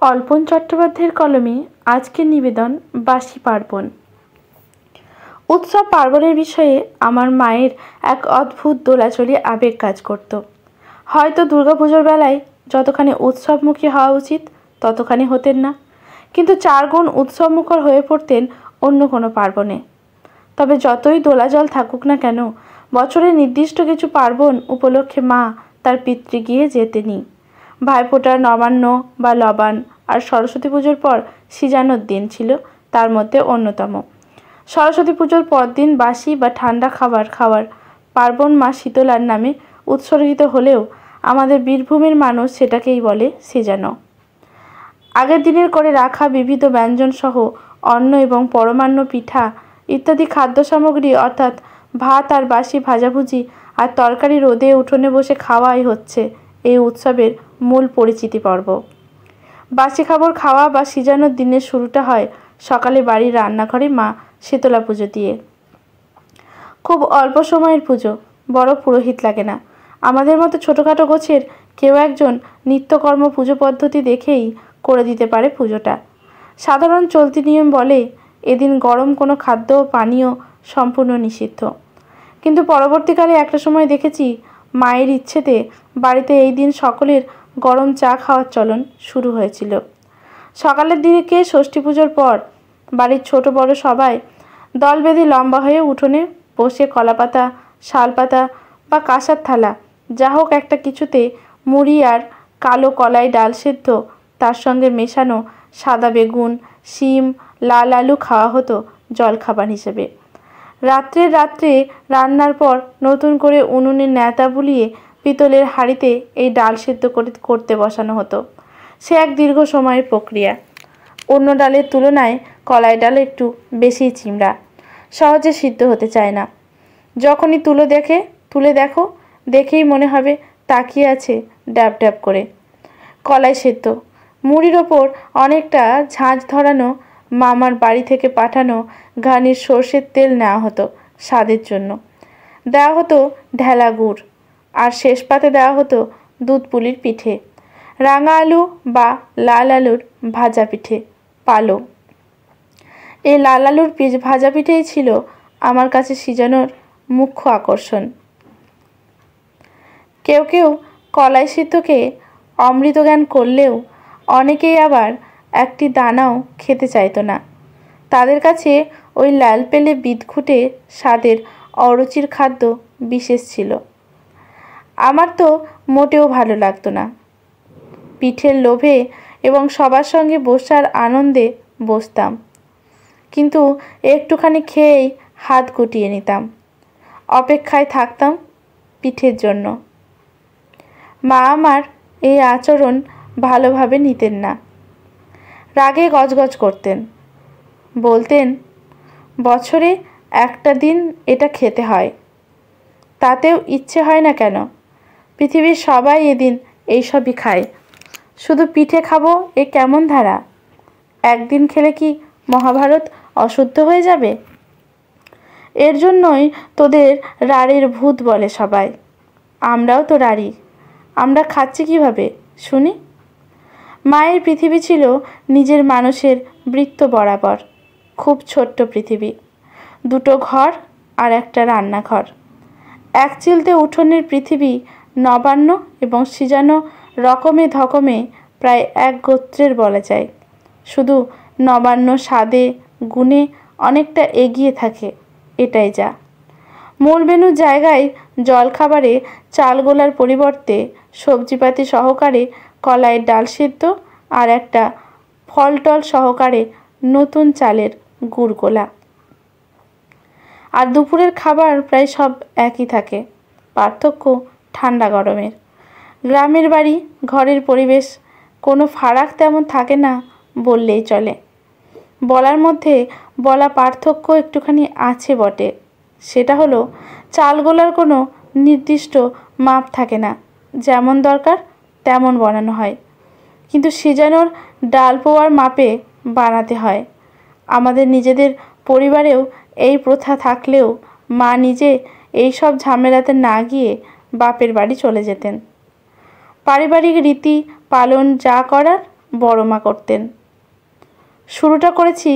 অল্পন চট্টোপাধ্যায়ের কলমে আজকের নিবেদন বাসি পার্বণ। উৎসব পার্বণের বিষয়ে আমার মায়ের এক অদ্ভুত দোলাচলি আবেগ কাজ করত। হয়তো দুর্গাপুজোর বেলায় যতখানি উৎসবমুখী হওয়া উচিত ততখানি হতেন না, কিন্তু 4 গুণ উৎসবমুখর হয়ে পড়তেন অন্য কোনো পার্বণে। তবে যতই দোলাজল থাকুক না কেন, বছরের নির্দিষ্ট কিছু পার্বণ উপলক্ষে মা তার পিতৃগৃহে যেতেনই। ভাইফোঁটার নবান্ন বা লবান আর সরস্বতী পুজোর পর সিজানোর দিন ছিল তার মধ্যে অন্যতম। সরস্বতী পুজোর পরদিন বাসি বা ঠান্ডা খাবার খাওয়ার পার্বণ মা শীতলার নামে উৎসর্গিত হলেও আমাদের বীরভূমের মানুষ সেটাকেই বলে সিজানো। আগের দিনের করে রাখা বিবিধ ব্যঞ্জন সহ অন্ন এবং পরমান্ন পিঠা ইত্যাদি খাদ্য সামগ্রী অর্থাৎ ভাত আর বাসি ভাজাভুজি আর তরকারি রোদে উঠোনে বসে খাওয়াই হচ্ছে এই উৎসবের মূল পরিচিতি পর্ব। বাসি খাবার খাওয়া বা সিজানোর দিনের শুরুটা হয় সকালে বাড়ির রান্নাঘরে মা শীতলা পুজো দিয়ে। খুব অল্প সময়ের পুজো, বড় পুরোহিত লাগে না। আমাদের মতো ছোটোখাটো গোছের কেউ একজন নিত্যকর্ম পুজো পদ্ধতি দেখেই করে দিতে পারে পুজোটা। সাধারণ চলতি নিয়ম বলে এদিন গরম কোনো খাদ্য ও পানীয় সম্পূর্ণ নিষিদ্ধ, কিন্তু পরবর্তীকালে একটা সময় দেখেছি মায়ের ইচ্ছেতে বাড়িতে এই দিন সকলের গরম চা খাওয়ার চলন শুরু হয়েছিল। সকালের দিকে ষষ্ঠী পুজোর পর বাড়ির ছোট বড় সবাই দল বেঁধে লম্বা হয়ে উঠোনে বসে কলাপাতা, শালপাতা বা কাঁসার থালা যা হোক একটা কিছুতে মুড়ি আর কালো কলাই ডাল সেদ্ধ, তার সঙ্গে মেশানো সাদা বেগুন, শিম, লাল আলু খাওয়া হতো জলখাবার হিসেবে। রাত্রে রান্নার পর নতুন করে উনুনে ন্যাতা বুলিয়ে পিতলের হাঁড়িতে এই ডাল সেদ্ধ করতে বসানো হতো। সে এক দীর্ঘ সময়ের প্রক্রিয়া। অন্য ডালের তুলনায় কলাই ডাল একটু বেশি চিমড়া, সহজে সিদ্ধ হতে চায় না। যখনই তুলে দেখো দেখেই মনে হবে তাকিয়ে আছে ড্যাব ড্যাব করে। কলাই সেদ্ধ মুড়ির ওপর অনেকটা ঝাঁঝ ধরানো মামার বাড়ি থেকে পাঠানো ঘানির সর্ষের তেল নেওয়া হতো স্বাদের জন্য। দেওয়া হতো ঢেলা গুড়, আর শেষ পাতে দেওয়া হতো দুধ পুলির পিঠে, রাঙা আলু বা লাল আলুর ভাজা পিঠে, পালো। এই লাল আলুর ভাজা পিঠেই ছিল আমার কাছে সিজানোর মুখ্য আকর্ষণ। কেউ কেউ কলাই সিদ্ধকে অমৃত জ্ঞান করলেও অনেকেই আবার একটি দানাও খেতে চাইতো না। তাদের কাছে ওই লাল পেলে বিদঘুটে স্বাদের অরুচির খাদ্য বিশেষ ছিল। আমার তো মোটেও ভালো লাগতো না। পিঠের লোভে এবং সবার সঙ্গে বসার আনন্দে বসতাম, কিন্তু একটুখানি খেয়েই হাত গুটিয়ে নিতাম। অপেক্ষায় থাকতাম পিঠের জন্য। মা আমার এই আচরণ ভালোভাবে নিতেন না, রাগে গজগজ করতেন। বলতেন, বছরে একটা দিন এটা খেতে হয়, তাতেও ইচ্ছে হয় না কেন? পৃথিবীর সবাই এদিন এইসবই খায়, শুধু পিঠে খাবো এ কেমন ধারা? একদিন খেলে কি মহাভারত অশুদ্ধ হয়ে যাবে? এর জন্যই তোদের রাড়ির ভূত বলে সবাই। আমরাও তো রাড়ি, আমরা খাচ্ছি কিভাবে শুনি? মায়ের পৃথিবী ছিল নিজের মানুষের বৃত্ত বরাবর, খুব ছোট্ট পৃথিবী। 2টো ঘর আর একটা রান্নাঘর, এক চিলতে উঠোনের পৃথিবী। নবান্ন এবং সিজানো রকমে ধকমে প্রায় এক গোত্রের বলা যায়, শুধু নবান্ন স্বাদে গুণে অনেকটা এগিয়ে থাকে, এটাই যা। মূল মেনুর জায়গায় জলখাবারে চাল গোলার পরিবর্তে সবজিপাতি সহকারে কলাইয়ের ডাল সিদ্ধ আর একটা ফলটল সহকারে নতুন চালের গুড় গোলা। আর দুপুরের খাবার প্রায় সব একই থাকে, পার্থক্য ঠান্ডা গরমের। গ্রামের বাড়ি ঘরের পরিবেশ কোনো ফারাক তেমন থাকে না বললেই চলে। বলার মধ্যে বলা পার্থক্য একটুখানি আছে বটে, সেটা হলো চাল গোলার কোনো নির্দিষ্ট মাপ থাকে না, যেমন দরকার তেমন বানানো হয়, কিন্তু সিজানোর ডাল পোয়ার মাপে বানাতে হয়। আমাদের নিজেদের পরিবারেও এই প্রথা থাকলেও মা নিজে এই সব ঝামেলাতে না গিয়ে বাপের বাড়ি চলে যেতেন। পারিবারিক রীতি পালন যা করার বড় মা করতেন। শুরুটা করেছি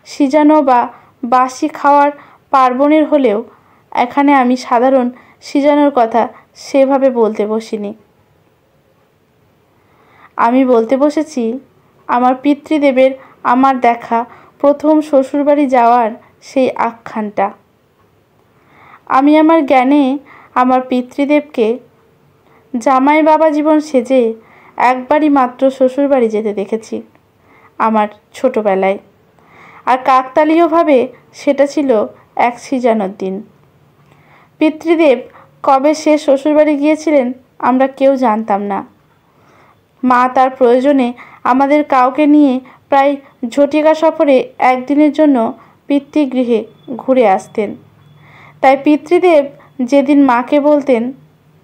সিজানো বা বাসি খাওয়ার পার্বণের হলেও এখানে আমি সাধারণ সিজানোর কথা সেভাবে বলতে বসিনি। আমি বলতে বসেছি আমার পিতৃদেবের আমার দেখা প্রথম শ্বশুরবাড়ি যাওয়ার সেই আখ্যানটা। আমি আমার জ্ঞানে আমার পিতৃদেবকে জামাই বাবা জীবন সেজে একবারই মাত্র শ্বশুরবাড়ি যেতে দেখেছি আমার ছোটবেলায়। আর কাকতালীয়ভাবে সেটা ছিল এক সিজানোর দিন। পিতৃদেব কবে সে শ্বশুরবাড়ি গিয়েছিলেন আমরা কেউ জানতাম না। মা তার প্রয়োজনে আমাদের কাউকে নিয়ে প্রায় ঝটিকা সফরে একদিনের জন্য পিতৃগৃহে ঘুরে আসতেন। তাই পিতৃদেব যেদিন মাকে বলতেন,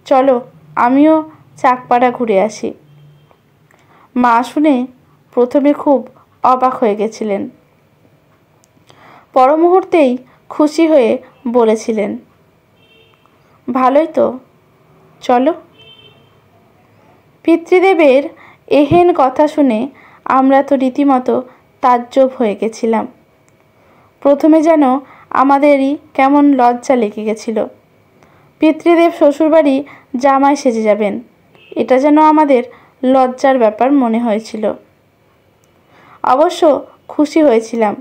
চলো আমিও চাকপাড়া ঘুরে আসি, মা শুনে প্রথমে খুব অবাক হয়ে গেছিলেন। পর মুহূর্তেই খুশি হয়ে বলেছিলেন, ভালোই তো, চলো। পিতৃদেবের এহেন কথা শুনে আমরা তো রীতিমতো তাজ্জব হয়ে গেছিলাম। প্রথমে যেন আমাদেরই কেমন লজ্জা লেগে গেছিল। পিতৃদেব শ্বশুরবাড়ি জামাই সেজে যাবেন, এটা যেন আমাদের লজ্জার ব্যাপার মনে হয়েছিল। অবশ্য খুশি হয়েছিলাম।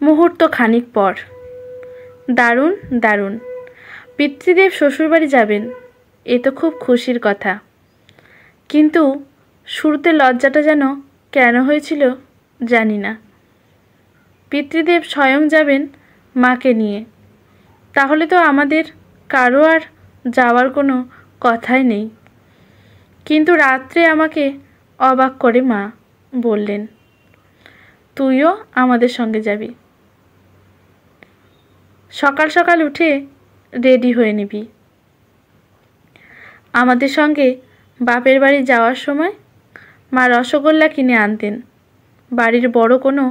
মুহূর্ত খানিক পর, দারুণ দারুণ, পিতৃদেব শ্বশুরবাড়ি যাবেন, এ তো খুব খুশির কথা। কিন্তু শুরুতে লজ্জাটা যেন কেন হয়েছিল জানি না। পিতৃদেব স্বয়ং যাবেন মাকে নিয়ে, তাহলে তো আমাদের কারো আর যাওয়ার কোনো কথাই নেই। কিন্তু রাত্রে আমাকে অবাক করে মা বললেন, তুইও আমাদের সঙ্গে যাবি, সকাল সকাল উঠে রেডি হয়ে নিবি। আমাদের সঙ্গে বাপের বাড়ি যাওয়ার সময় মা রসগোল্লা কিনে আনতেন বাড়ির বড় কোনো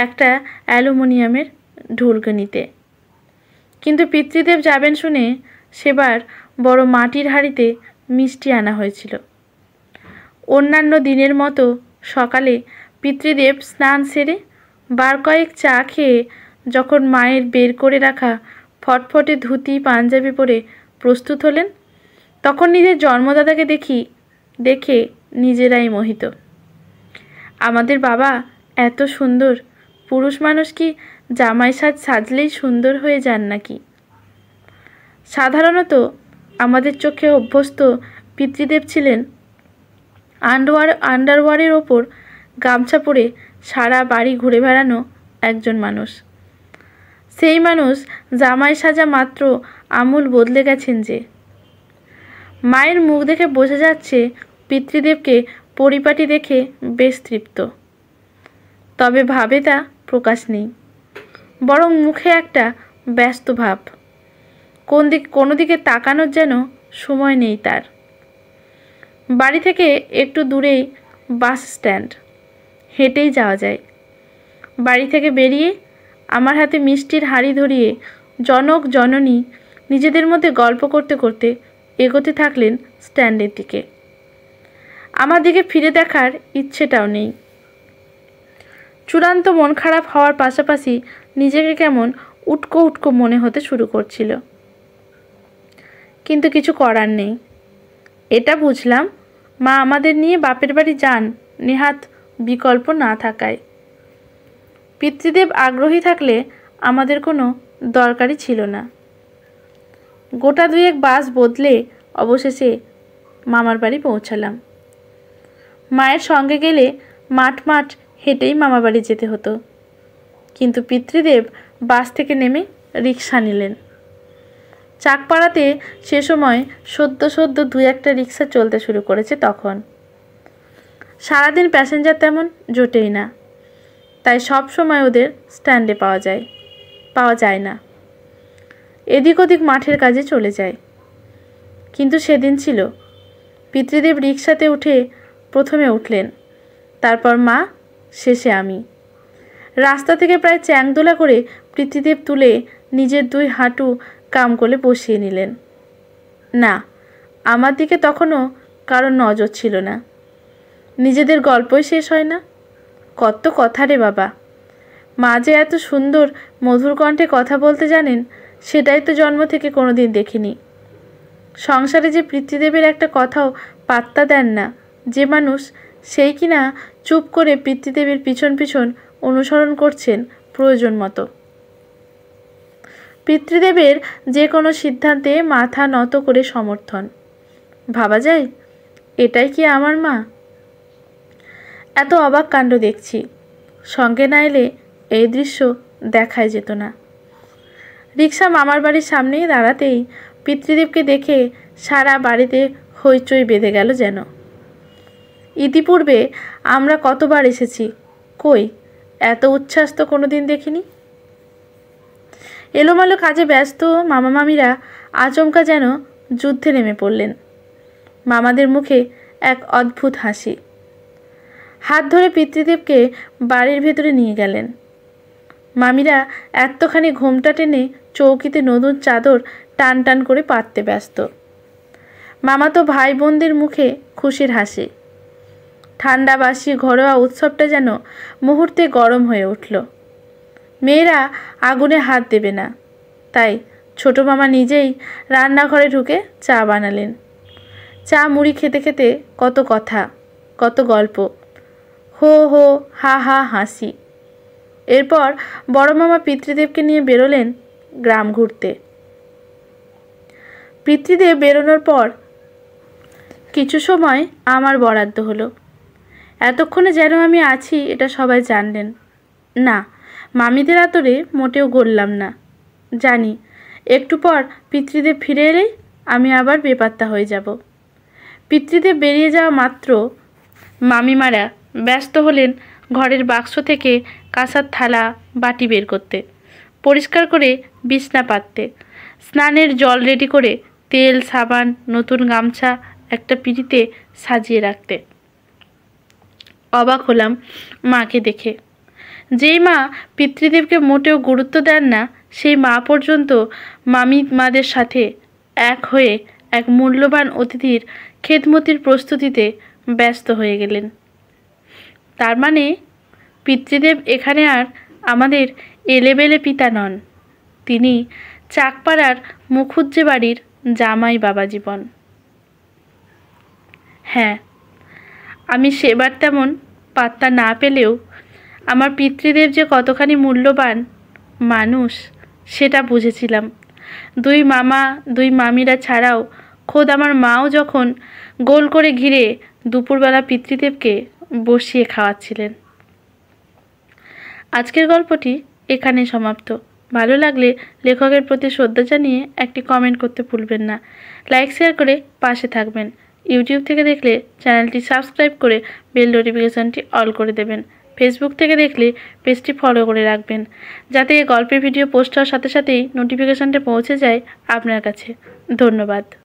একটা অ্যালুমিনিয়ামের ঢুলকনিতে। কিন্তু পিতৃদেব যাবেন শুনে সেবার বড় মাটির হাঁড়িতে মিষ্টি আনা হয়েছিল। অন্যান্য দিনের মতো সকালে পিতৃদেব স্নান সেরে বার কয়েক চা খেয়ে যখন মায়ের বের করে রাখা ফটফটে ধুতি পাঞ্জাবি পরে প্রস্তুত হলেন, তখন নিজের জন্মদাদাকে দেখে নিজেরাই মোহিত। আমাদের বাবা এত সুন্দর, পুরুষ মানুষ কি জামাই সাজলেই সুন্দর হয়ে যান নাকি? সাধারণত আমাদের চোখে অভ্যস্ত পিতৃদেব ছিলেন আন্ডারওয়্যারের ওপর গামছা পরে সারা বাড়ি ঘুরে বেড়ানো একজন মানুষ। সেই মানুষ জামাই সাজা মাত্র আমূল বদলে গেছেন যে। মায়ের মুখ দেখে বোঝা যাচ্ছে পিতৃদেবকে পরিপাটি দেখে বেশ তৃপ্ত, তবে ভাবে তা প্রকাশ নেই, বরং মুখে একটা ব্যস্ত ভাব। কোনো দিকে তাকানোর যেন সময় নেই তার। বাড়ি থেকে একটু দূরেই বাস স্ট্যান্ড, হেঁটেই যাওয়া যায়। বাড়ি থেকে বেরিয়ে আমার হাতে মিষ্টির হাঁড়ি ধরিয়ে জনক জননী নিজেদের মধ্যে গল্প করতে করতে এগোতে থাকলেন স্ট্যান্ডের দিকে। আমার দিকে ফিরে দেখার ইচ্ছেটাও নেই। চূড়ান্ত মন খারাপ হওয়ার পাশাপাশি নিজেকে কেমন উটকো উটকো মনে হতে শুরু করছিল। কিন্তু কিছু করার নেই। এটা বুঝলাম মা আমাদের নিয়ে বাপের বাড়ি যান নেহাত বিকল্প না থাকায়। পিতৃদেব আগ্রহী থাকলে আমাদের কোনো দরকারই ছিল না। গোটা দুয়েক বাস বদলে অবশেষে মামার বাড়ি পৌঁছালাম। মায়ের সঙ্গে গেলে মাঠ হেঁটেই মামার বাড়ি যেতে হতো, কিন্তু পিতৃদেব বাস থেকে নেমে রিক্সা নিলেন। চাকপাড়াতে সে সময় সদ্য দু একটা রিক্সা চলতে শুরু করেছে তখন। সারাদিন প্যাসেঞ্জার তেমন জোটেই না, তাই সব সময় ওদের স্ট্যান্ডে পাওয়া যায় না। এদিক ওদিক মাঠের কাজে চলে যায়। কিন্তু সেদিন ছিল পিতৃদেব রিক্সাতে উঠে প্রথমে উঠলেন, তারপর মা, শেষে আমি। রাস্তা থেকে প্রায় চ্যাংদোলা করে পিতৃদেব তুলে নিজের দুই হাঁটু কাম করে বসিয়ে নিলেন। না, আমার দিকে তখনও কারোর নজর ছিল না। নিজেদের গল্পই শেষ হয় না। কত কথা রে বাবা। মা যে এত সুন্দর মধুর কণ্ঠে কথা বলতে জানেন সেটাই তো জন্ম থেকে কোনোদিন দেখিনি। সংসারে যে পিতৃদেবের একটা কথাও পাত্তা দেন না যে মানুষ, সেই কিনা চুপ করে পিতৃদেবের পিছন পিছন অনুসরণ করছেন প্রয়োজন মতো। পিতৃদেবের যে কোনো সিদ্ধান্তে মাথা নত করে সমর্থন। ভাবা যায় এটাই কি আমার মা? এত অবাক কাণ্ড দেখছি, সঙ্গে না এলে এই দৃশ্য দেখাই যেত না। রিক্সা মামার বাড়ির সামনেই দাঁড়াতেই পিতৃদেবকে দেখে সারা বাড়িতে হইচই বেঁধে গেল যেন। ইতিপূর্বে আমরা কতবার এসেছি, কই এত উচ্ছ্বাস তো কোনোদিন দেখিনি। এলোমেলো কাজে ব্যস্ত মামা মামিরা আচমকা যেন যুদ্ধে নেমে পড়লেন। মামাদের মুখে এক অদ্ভুত হাসি। হাত ধরে পিতৃদেবকে বাড়ির ভেতরে নিয়ে গেলেন। মামিরা এতখানি ঘোমটা টেনে চৌকিতে নতুন চাদর টান টান করে পাততে ব্যস্ত। মামাতো ভাই বোনদের মুখে খুশির হাসি। ঠান্ডা বাসি ঘরোয়া উৎসবটা যেন মুহূর্তে গরম হয়ে উঠল। মেয়েরা আগুনে হাত দেবে না, তাই ছোট মামা নিজেই রান্নাঘরে ঢুকে চা বানালেন। চা মুড়ি খেতে খেতে কত কথা, কত গল্প, হো হো হা হা হাসি। এরপর বড় মামা পিতৃদেবকে নিয়ে বেরোলেন গ্রাম ঘুরতে। পিতৃদেব বেরোনোর পর কিছু সময় আমার বরাদ্দ হলো। এতক্ষণে যেন আমি আছি এটা সবাই জানলেন না। মামিদের আতরে মোটেও গড়লাম না। জানি একটু পর পিতৃদেব ফিরে এলেই আমি আবার বেপাত্তা হয়ে যাব। পিতৃদেব বেরিয়ে যাওয়া মাত্র মামিমারা ব্যস্ত হলেন ঘরের বাক্স থেকে কাঁসার থালা বাটি বের করতে, পরিষ্কার করে বিছনা পাততে, স্নানের জল রেডি করে তেল সাবান নতুন গামছা একটা পিঁড়িতে সাজিয়ে রাখতে। অবাক হলাম মাকে দেখে। যেই মা পিতৃদেবকে মোটেও গুরুত্ব দেন না সেই মা পর্যন্ত মামিমাদের সাথে এক হয়ে এক মূল্যবান অতিথির খেদমতির প্রস্তুতিতে ব্যস্ত হয়ে গেলেন। তার মানে পিতৃদেব এখানে আর আমাদের এলেবেলে পিতা নন, তিনি চাকপাড়ার মুখুজ্জে বাড়ির জামাই বাবা জীবন। হ্যাঁ, আমি সেবার তেমন পাত্তা না পেলেও আমার পিতৃদেব যে কতখানি মূল্যবান মানুষ সেটা বুঝেছিলাম। দুই মামা দুই মামিরা ছাড়াও খোদ আমার মাও যখন গোল করে ঘিরে দুপুরবেলা পিতৃদেবকে বসিয়ে খাওয়াচ্ছিলেন। আজকের গল্পটি এখানে সমাপ্ত। ভালো লাগলে লেখকের প্রতি শ্রদ্ধা জানিয়ে একটি কমেন্ট করতে ভুলবেন না। লাইক শেয়ার করে পাশে থাকবেন। ইউটিউব থেকে দেখলে চ্যানেলটি সাবস্ক্রাইব করে বেল নোটিফিকেশানটি অল করে দেবেন। ফেসবুক থেকে দেখলে পেজটি ফলো করে রাখবেন, যাতে এই গল্পের ভিডিও পোস্ট হওয়ার সাথে সাথেই নোটিফিকেশানটা পৌঁছে যায় আপনার কাছে। ধন্যবাদ।